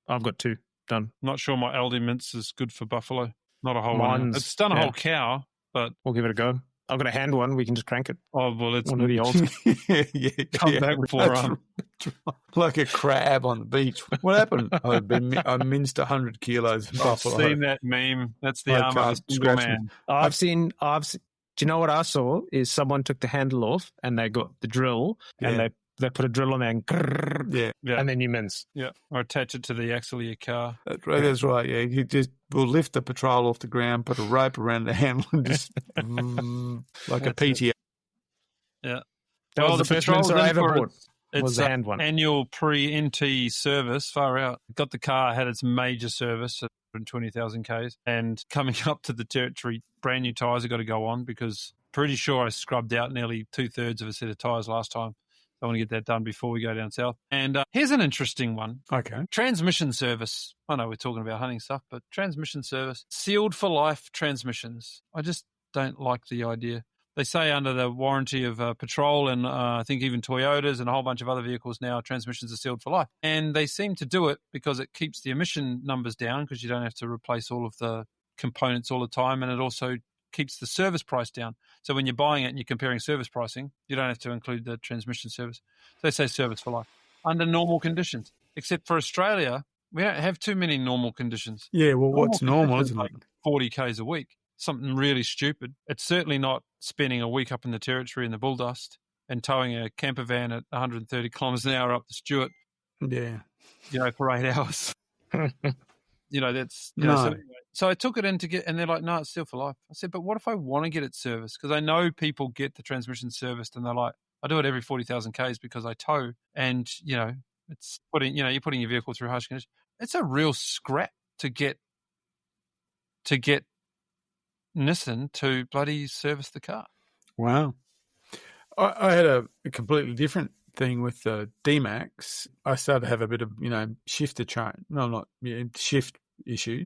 I've got 2. Done. Not sure my Aldi mince is good for buffalo. Not a whole one. It's done a whole cow, but we'll give it a go. I've got a hand one. We can just crank it. Oh well, it's one of the old. Come back with 4 arms. Like a crab on the beach. What happened? I minced 100 kilos of buffalo. I've seen that meme. That's the arm of the single man. I've seen. Do you know what I saw? Is someone took the handle off and they got the drill and they put a drill on there and and then you mince. Yeah, or attach it to the axle of your car. That's right. Yeah, we'll lift the patrol off the ground, put a rope around the handle, and just like a PTA. Yeah. That was the first mincer I ever bought. It's the hand one. Annual pre-NT service. Far out. Got the car, had its major service at 120,000 Ks, and coming up to the territory, brand new tyres have got to go on because pretty sure I scrubbed out nearly 2/3 of a set of tyres last time. I want to get that done before we go down south. And here's an interesting one. Okay. Transmission service. I know we're talking about hunting stuff, but transmission service. Sealed for life transmissions. I just don't like the idea. They say under the warranty of Patrol and I think even Toyotas and a whole bunch of other vehicles now, transmissions are sealed for life. And they seem to do it because it keeps the emission numbers down because you don't have to replace all of the components all the time. And it also keeps the service price down. So when you're buying it and you're comparing service pricing, you don't have to include the transmission service. So they say service for life under normal conditions. Except for Australia, we don't have too many normal conditions. Yeah, well, what's normal, isn't it? 40 Ks a week. Something really stupid. It's certainly not spending a week up in the territory in the bull dust and towing a camper van at 130 kilometres an hour up the Stewart. Yeah. For 8 hours. That's no. So I took it in to get, and they're like, no, it's still for life. I said, but what if I want to get it serviced? Because I know people get the transmission serviced, and they're like, I do it every 40,000 Ks because I tow, and it's putting, you're putting your vehicle through harsh conditions. It's a real scrap to get Nissan to bloody service the car. Wow. I had a completely different thing with the D-Max. I started to have a bit of, shifter change. No, not shift issue.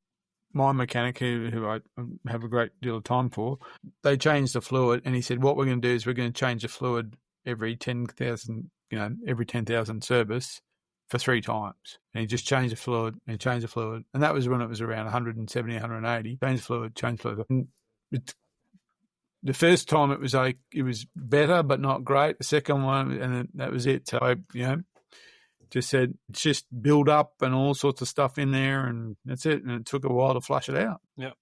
My mechanic, who I have a great deal of time for, they changed the fluid, and he said, what we're going to do is we're going to change the fluid every 10,000, every 10,000 service for 3 times. And he just changed the fluid and changed the fluid. And that was when it was around 170, 180. Change fluid. And the first time it was better, but not great. The second one, and that was it. So I, just said, it's just build up and all sorts of stuff in there, and that's it. And it took a while to flush it out. Yep.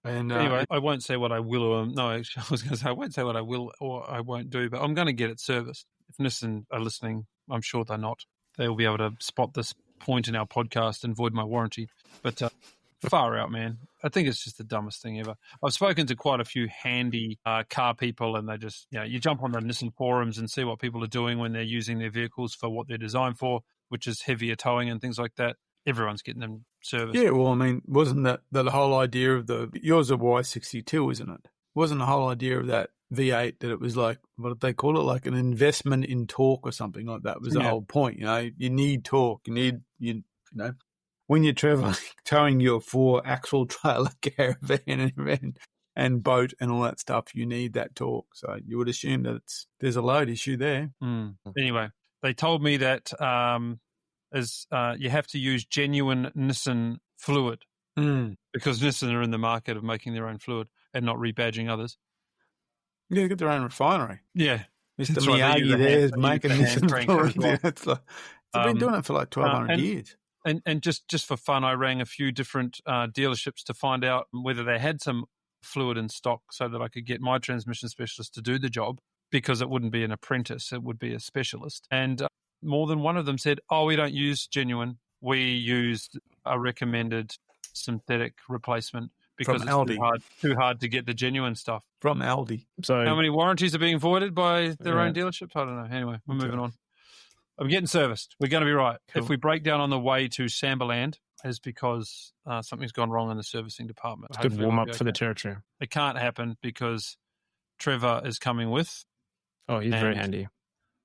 And anyway, I won't say what I will or no. Actually, I was going to say I won't say what I will or I won't do, but I'm going to get it serviced. If Nissan are listening, I'm sure they're not. They'll be able to spot this point in our podcast and void my warranty. But far out, man. I think it's just the dumbest thing ever. I've spoken to quite a few handy car people, and they just, you jump on the Nissan forums and see what people are doing when they're using their vehicles for what they're designed for, which is heavier towing and things like that. Everyone's getting them serviced. Yeah, well, I mean, wasn't that the whole idea of yours a Y62, isn't it? Wasn't the whole idea of that V8 that it was like, what did they call it? Like an investment in torque or something like that was the whole point. You need torque. You need, when you're traveling, towing your 4-axle trailer caravan and boat and all that stuff, you need that torque. So you would assume that there's a load issue there. Anyway, they told me that you have to use genuine Nissan fluid because Nissan are in the market of making their own fluid and not rebadging others. Yeah, they got their own refinery. Yeah. Mr. Miyagi there is making Nissan fluid. They've been doing it for like 1,200 years. And just for fun, I rang a few different dealerships to find out whether they had some fluid in stock so that I could get my transmission specialist to do the job, because it wouldn't be an apprentice, it would be a specialist. And more than one of them said, we don't use genuine. We used a recommended synthetic replacement because it's too hard to get the genuine stuff. From Aldi. So how many warranties are being voided by their own dealerships? I don't know. Anyway, we're moving on. I'm getting serviced. We're going to be right. Cool. If we break down on the way to Samberland, it's because something's gone wrong in the servicing department. It's a good warm-up for the territory. It can't happen because Trevor is coming with. Oh, he's very handy.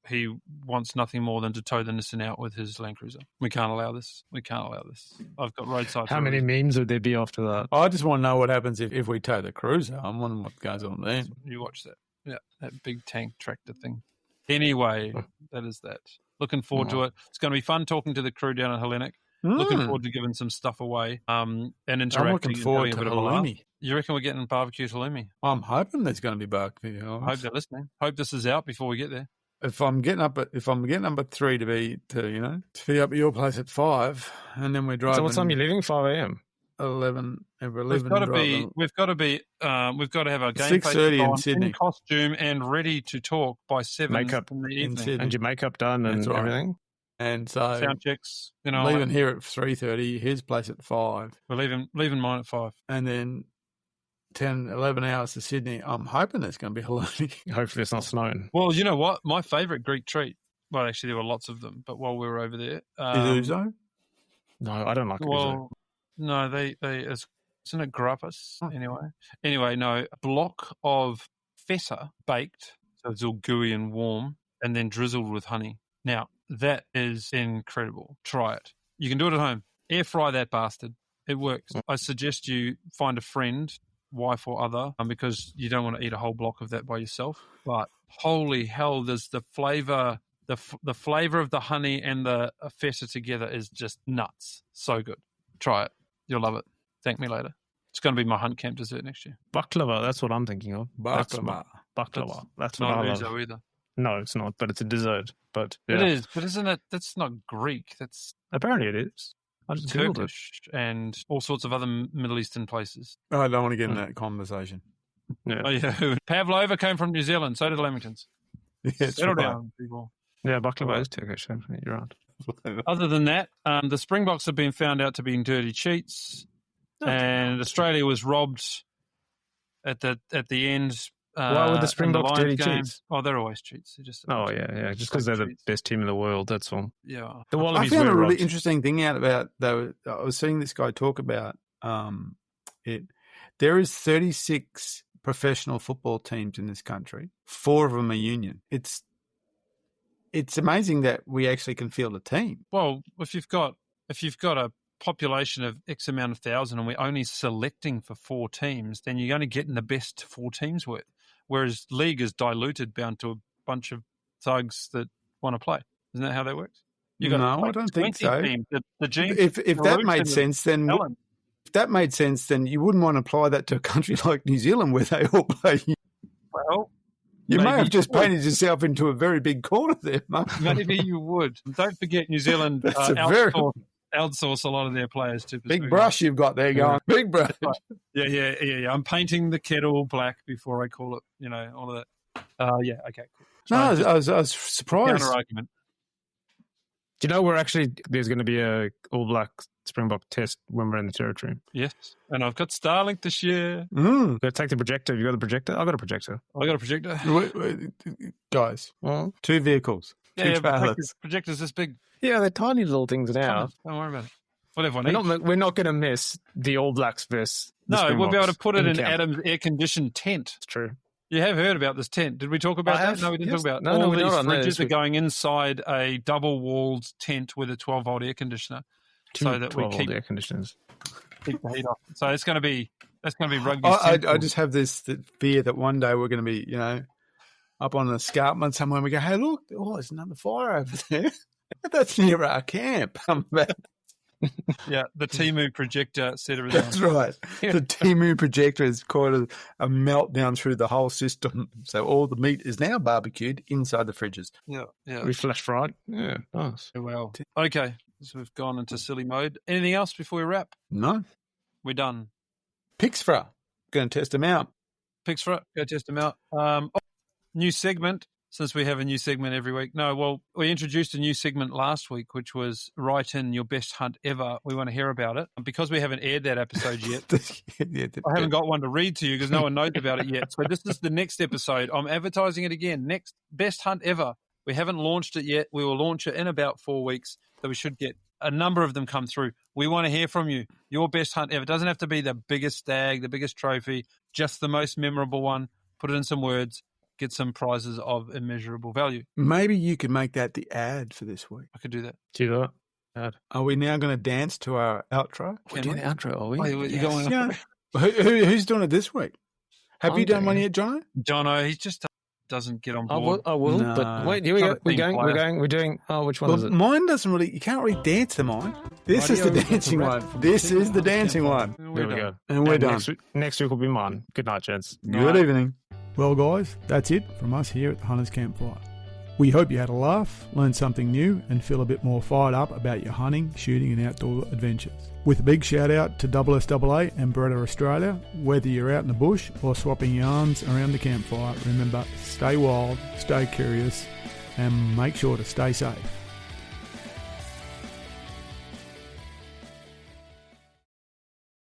He wants nothing more than to tow the Nissan out with his Land Cruiser. We can't allow this. I've got roadside. How many memes would there be after that? I just want to know what happens if we tow the Cruiser. I'm wondering what goes on there. You watch that. Yeah, that big tank tractor thing. Anyway, that is that. Looking forward to it. It's going to be fun talking to the crew down at Hellenic. Looking forward to giving some stuff away and interacting. I'm looking forward to halloumi. You reckon we're getting barbecue halloumi? I'm hoping there's going to be barbecue. I hope they're listening. Hope this is out before we get there. If I'm getting up at 3 to be up at your place at 5, and then we're driving. So what time are you leaving? 5 a.m. 11. We've got to have our game 6:30 in Sydney, in costume and ready to talk by 7 makeup in the evening, and your makeup done and everything. And so sound checks. Leaving here at 3:30. His place at 5. We're leaving mine at 5, and then 10, 11 hours to Sydney. I'm hoping there's going to be halloumi. Hopefully it's not snowing. Well, you know what? My favourite Greek treat. Well, actually, there were lots of them, but while we were over there, is ouzo? No, I don't like ouzo. No, isn't it grappus? Anyway, no, a block of feta baked, so it's all gooey and warm, and then drizzled with honey. Now, that is incredible. Try it. You can do it at home. Air fry that bastard. It works. I suggest you find a friend, wife or other, because you don't want to eat a whole block of that by yourself. But holy hell, there's the flavour, the flavour of the honey and the feta together is just nuts. So good. Try it. You'll love it. Thank me later. It's going to be my hunt camp dessert next year. Baklava, that's what I'm thinking of. Baklava. That's what I love. love. Ouzo either. No, it's not, but it's a dessert. But It is, but isn't it? That's not Greek. That's apparently it is. I just Turkish, and all sorts of other Middle Eastern places. Oh, I don't want to get in that conversation. Yeah. Oh, yeah. Pavlova came from New Zealand. So did Lamingtons. Yeah, settle down, people. Yeah, baklava is Turkish. You're right. Other than that, the Springboks have been found out to be dirty cheats, and Australia was robbed at the end. Why were the Springboks dirty cheats? Oh, they're always cheats. Just just because they're the best team in the world. That's all. Yeah, the Wallabies. I found a really interesting thing out about though. I was seeing this guy talk about it. There is 36 professional football teams in this country. 4 of them are union. It's amazing that we actually can field a team. Well, if you've got a population of X amount of thousand and we're only selecting for 4 teams, then you're only getting the best 4 teams worth. Whereas league is diluted down to a bunch of thugs that want to play. Isn't that how that works? No, I don't think so. Teams. If that made sense, then if that made sense, then you wouldn't want to apply that to a country like New Zealand where they all play. Well, you may have just painted yourself into a very big corner there, mate. Maybe you would. Don't forget, New Zealand outsource a lot of their players to. Big brush you've got there going. Big brush. Yeah. I'm painting the kettle black before I call it, all of that. Okay, cool. No, I was surprised. Counter argument. Do you know there's going to be a All Black Springbok test when we're in the territory? Yes, and I've got Starlink this year. Got to take the projector. Have you got a projector? I've got a projector. I got a projector. Wait, guys, 2 vehicles, 2 trailers. Projector's this big. Yeah, they're tiny little things now. Don't worry about it. Whatever. We're not going to miss the All Blacks versus the Springboks. We'll be able to put it in Adam's air-conditioned tent. It's true. You have heard about this tent. Did we talk about that? No, we didn't talk about it. All these fridges are going inside a double-walled tent with a 12-volt air conditioner. So that we keep air conditioners. Keep the heat off. So that's going to be rugby. I just have this fear that one day we're going to be, up on an escarpment somewhere and we go, hey, look, there's another fire over there. That's near our camp. Yeah, the Temu projector set everything. That's right. Yeah. The Temu projector has caused a meltdown through the whole system. So all the meat is now barbecued inside the fridges. Yeah. We flash fried. Yeah, nice. Well, okay. So we've gone into silly mode. Anything else before we wrap? No. We're done. Picks for. Going to test them out. Picks for. Go test them out. New segment. Since we have a new segment every week. No, well, we introduced a new segment last week, which was write in your best hunt ever. We want to hear about it. Because we haven't aired that episode yet, I haven't got one to read to you because no one knows about it yet. So this is the next episode. I'm advertising it again. Next best hunt ever. We haven't launched it yet. We will launch it in about 4 weeks. So we should get a number of them come through. We want to hear from you. Your best hunt ever. It doesn't have to be the biggest stag, the biggest trophy, just the most memorable one. Put it in some words. Get some prizes of immeasurable value. Maybe you could make that the ad for this week. I could do that. Do that. Ad. Are we now going to dance to our outro? We're doing the outro, are we? Who's doing it this week? Have you done one yet, Jono? Jono, he just doesn't get on board. I will, no. But wait, here we go. We're doing, which one is it? Mine doesn't really, you can't really dance to mine. This is the dancing one. This is the dancing one. There we go. And we're done. Next week will be mine. Good night, gents. Good evening. Well, guys, that's it from us here at the Hunters Campfire. We hope you had a laugh, learned something new, and feel a bit more fired up about your hunting, shooting, and outdoor adventures. With a big shout out to SSAA and Beretta Australia, whether you're out in the bush or swapping yarns around the campfire, remember, stay wild, stay curious, and make sure to stay safe.